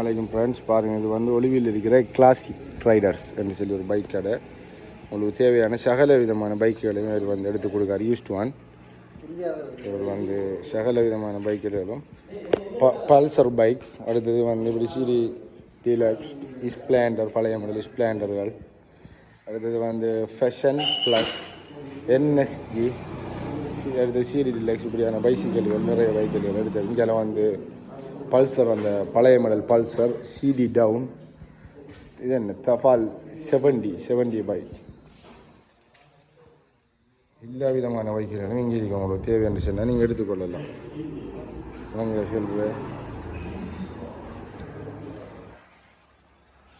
வணக்கம் ஃப்ரெண்ட்ஸ், பாருங்கள், இது வந்து ஒளிவில் இருக்கிற கிளாசிக் ரைடர்ஸ் என்று சொல்லி ஒரு பைக் கடை. உங்களுக்கு தேவையான சகல விதமான பைக்குகளையும் இவர் வந்து எடுத்து கொடுக்காரு. யூஸ்ட் ஒன் இவர் வந்து சகல விதமான பைக்குகளும் பல்சர் பைக், அடுத்தது வந்து இப்படி சிடி டீலக்ஸ், ஸ்ப்ளெண்டர், பழைய மாடல் ஸ்ப்ளெண்டர்கள், அடுத்தது வந்து ஃபேஷன் ப்ளஸ், என்எஸ்ஜி, அடுத்தது சிடி டீலக்ஸ், இப்படியான பைசிக்கல்கள் நிறைய பைக்குகள் எடுத்தது. இங்கெல்லாம் வந்து பல்சர், அந்த பழைய மாடல் பல்சர், சிடி டவுன், இது என்ன தபால் 70 பைக், எல்லா விதமான பைக்குகளும் இங்கே இருக்கும். உங்களுக்கு தேவையான சொன்னால் நீங்கள் எடுத்துக்கொள்ளலாம். நாங்கள் சொல்கிற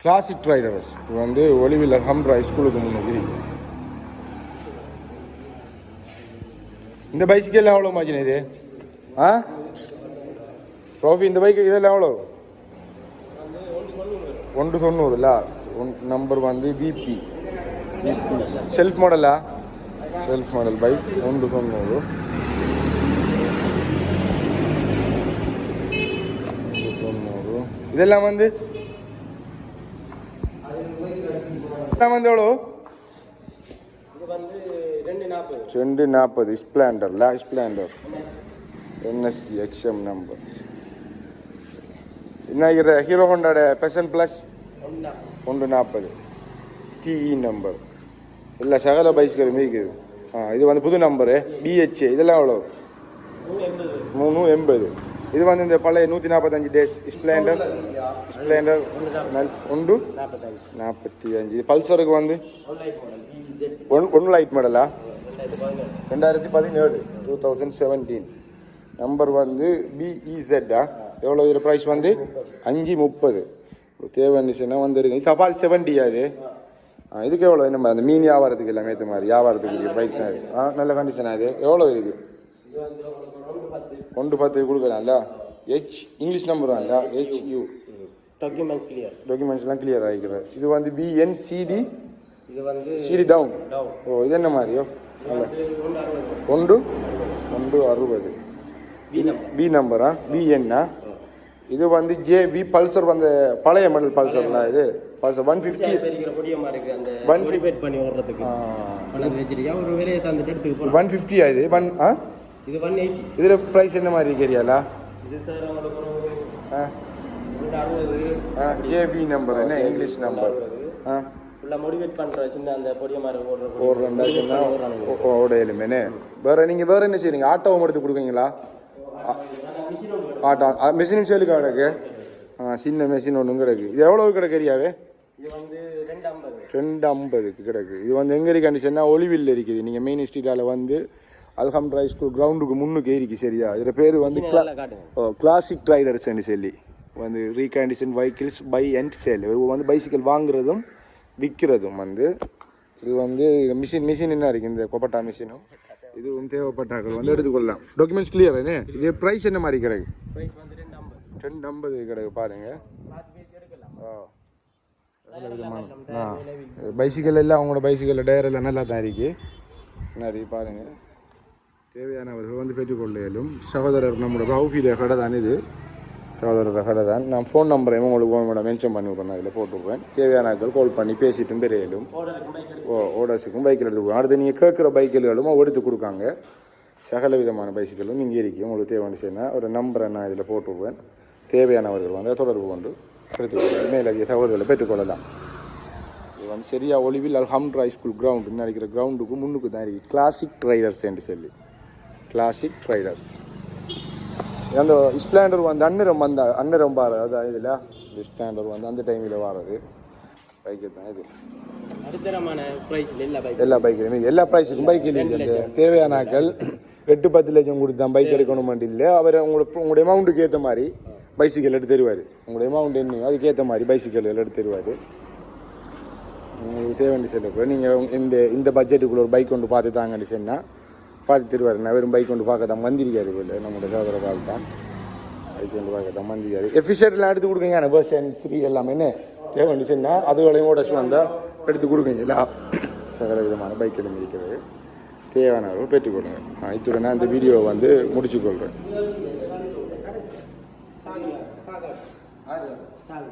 கிளாசிக் ரைடர்ஸ் வந்து ஒளிவில் ஹம்ரா ஸ்கூலுக்கு முன்னாடி இருக்கு. இந்த பைசிக்கெல்லாம் எவ்வளோ மாச்சின இது? ட்ராஃபி இந்த பைக்கு இதெல்லாம் எவ்வளோ? 190 இல்லை? நம்பர் வந்து பிபி செல்ஃப் மாடலா? Self model bike 190. இதெல்லாம் வந்து எவ்வளோ? 240 ஸ்ப்ளெண்டர்ல, ஸ்ப்ளெண்டர் என்எஸ்டி எக்ஸ்எம் நம்பர். என்ன ஹீரோ ஹோண்டாட பெசன் ப்ளஸ் 140 டிஇ நம்பர். எல்லா சகல பைஸ்களுமே இருக்குது. இது வந்து புது நம்பரு பிஹெச். இதெல்லாம் எவ்வளோ? 380. இது வந்து இந்த பழைய 145 டேஸ் ஸ்ப்ளெண்டர் 145. பல்சருக்கு வந்து ஒன் லைட் மாடலா? 2017 2017 நம்பர் வந்து பிஇசெட்டா? எவ்வளோ இது ப்ரைஸ் வந்து? 530. தேவைன்னா வந்துருங்க. தபால் 70 அது. இதுக்கு எவ்வளோ? நம்ம அந்த மீன் வியாபாரத்துக்கு எல்லாமே ஏற்ற மாதிரி வியாபாரத்துக்கு பைக் தான் இது. நல்ல கண்டிஷனாக இது. எவ்வளோ இதுக்கு? 110 கொடுக்கலாம்ல? இங்கிலீஷ் நம்பர் இல்ல? HU டாக்குமெண்ட்ஸ்லாம் கிளியர் ஆகிக்கிறேன். இது வந்து பிஎன்சிடி, இது வந்து சிடி டவுன். ஓ, இது என்ன மாதிரியோ? 160 பி நம்பரா? பிஎன்னா? இது வந்து ஜேவி பல்சர், வந்து பழைய மாடல் பல்சர்ல. இது பல்சர் 150. 150 இது. இது 180. இதுல பிரைஸ் என்ன மாதிரி கேரியாலா? இது சார் உங்களுக்கு ஜேவி நம்பர் என்ன இங்கிலீஷ் நம்பர்? மோடிவேட் பண்ற சின்ன அந்த பொடிய மாதிரி ஓடுறேன். வேற நீங்க வேற என்ன செய்றீங்க? ஆட்டோவும் எடுத்து கொடுக்குறீங்களா? ஆட்டோ மெஷின் சேலுக்கு கிடக்கு. சின்ன மெஷின் ஒன்று கிடக்கு. இது எவ்வளவு கிடக்குறியாவே? இது வந்து 250 கிடக்கு. இது வந்து எங்க இருக்கு கண்டிஷன்னா ஒளிவில் இருக்குது. நீங்க மெயின் ஸ்ட்ரீட்டால வந்து அல்ஹம்ரா ஸ்கூல் கிரவுண்டுக்கு முன்னுக்கு ஏறிக்கு. சரியா? இதுல பேர் வந்து கிளாசிக் ரைடர்ஸ் சொல்லி வந்து recondition vehicles buy and sale. வந்து பைசிக்கல் வாங்குறதும் விற்கிறதும் வந்து. இது வந்து மிஷின் என்ன இருக்குது? இந்த கொப்பட்டா மிஷினும் இதுவும் தேவைப்பட்டாக்கள் வந்து எடுத்துக்கொள்ளலாம். Documents clear. இது ப்ரைஸ் என்ன மாதிரி கிடக்கு? 250 கிடக்கு. பாருங்க. பைசிக்கல் எல்லாம் அவங்களோட பைசிக்கல் டயர் எல்லாம் நல்லா தான் இருக்கு. நிறைய பாருங்க. தேவையானவர்கள் வந்து பெற்றுக்கொள்ளும். சகோதரர் நம்மளோட ரவுஃபில கடை தான் இது. சகோதரர் கடை தான். நான் ஃபோன் நம்பரையும் உங்களுக்கு மென்ஷன் பண்ணி விட்றேன். அதில் போட்டுருப்பேன். தேவையான ஆட்கள் கால் பண்ணி பேசிட்டும் பெரியலும் ஓடர்ஸுக்கும் பைக்கில் எடுத்துக்குவோம். அடுத்து நீங்கள் கேட்குற பைக்குகளும் எடுத்து கொடுக்காங்க. சகல விதமான பைசிக்கலும் இங்கே இருக்கும். உங்களுக்கு தேவையான செய்யணும் ஒரு நம்பரை நான் இதில் போட்டுருவேன். தேவையானவர்கள் வந்து தொடர்பு கொண்டு எடுத்துக்கொள்ளலாம். மேலதிக தகவல்களை பெற்றுக்கொள்ளலாம். இது வந்து சரியாக ஒளிவில் அல்ஹம்ரா ஸ்கூல் கிரவுண்டு நினைக்கிற கிரவுண்டுக்கு முன்னுக்கு தான் இருக்குது. கிளாசிக் ரைடர்ஸ் என்று சொல்லி கிளாசிக் ரைடர்ஸ். அந்த ஸ்ப்ளெண்டர் வந்து அன்னரம் பாரு. அதான் இதில் ஸ்ப்ளெண்டர் வந்து அந்த டைமில் வாரது பைக்கு தான் இது. எல்லா பைக்குலையுமே எல்லா ப்ரைஸுக்கும் பைக் இல்லை. அந்த தேவையான ஆட்கள் 8-10 லட்சம் கொடுத்து தான் பைக் எடுக்கணும் இல்லை. அவர் உங்களுடைய அமௌண்ட்டுக்கு ஏற்ற மாதிரி பைசிக்கல் எடுத்து தருவார். உங்களுடைய அமௌண்ட் என்ன அதுக்கேற்ற மாதிரி பைசிக்கல் எடுத்து தருவார். உங்களுக்கு தேவையான செல்லுக்கு நீங்கள் இந்த பட்ஜெட்டுக்குள்ள ஒரு பைக் கொண்டு பார்த்து தாங்கன்னு சொன்னால் பார்த்து தருவார். நான் வெறும் பைக் கொண்டு பார்க்க தான் வந்திருக்காரு. இல்லை நம்மளோட சகோதர கால் தான் பைக் கொண்டு பார்க்க தான் வந்திருக்காரு. எஃபிஷியன்ட்லாம் எடுத்து கொடுக்குங்க. பஸ் அண்ட் 3 எல்லாமே என்ன தேவைன்னு சொன்னால் அதுகளையும் ஓடஸ் வந்தால் எடுத்து கொடுக்குங்க. இல்லை சகல விதமான பைக் எடுத்துருக்கிறது. தேவையானவர்கள் பெற்றுக்கொள்ளுங்க. இத்துடன் நான் இந்த வீடியோவை வந்து முடிச்சுக்கொள்கிறேன். சால்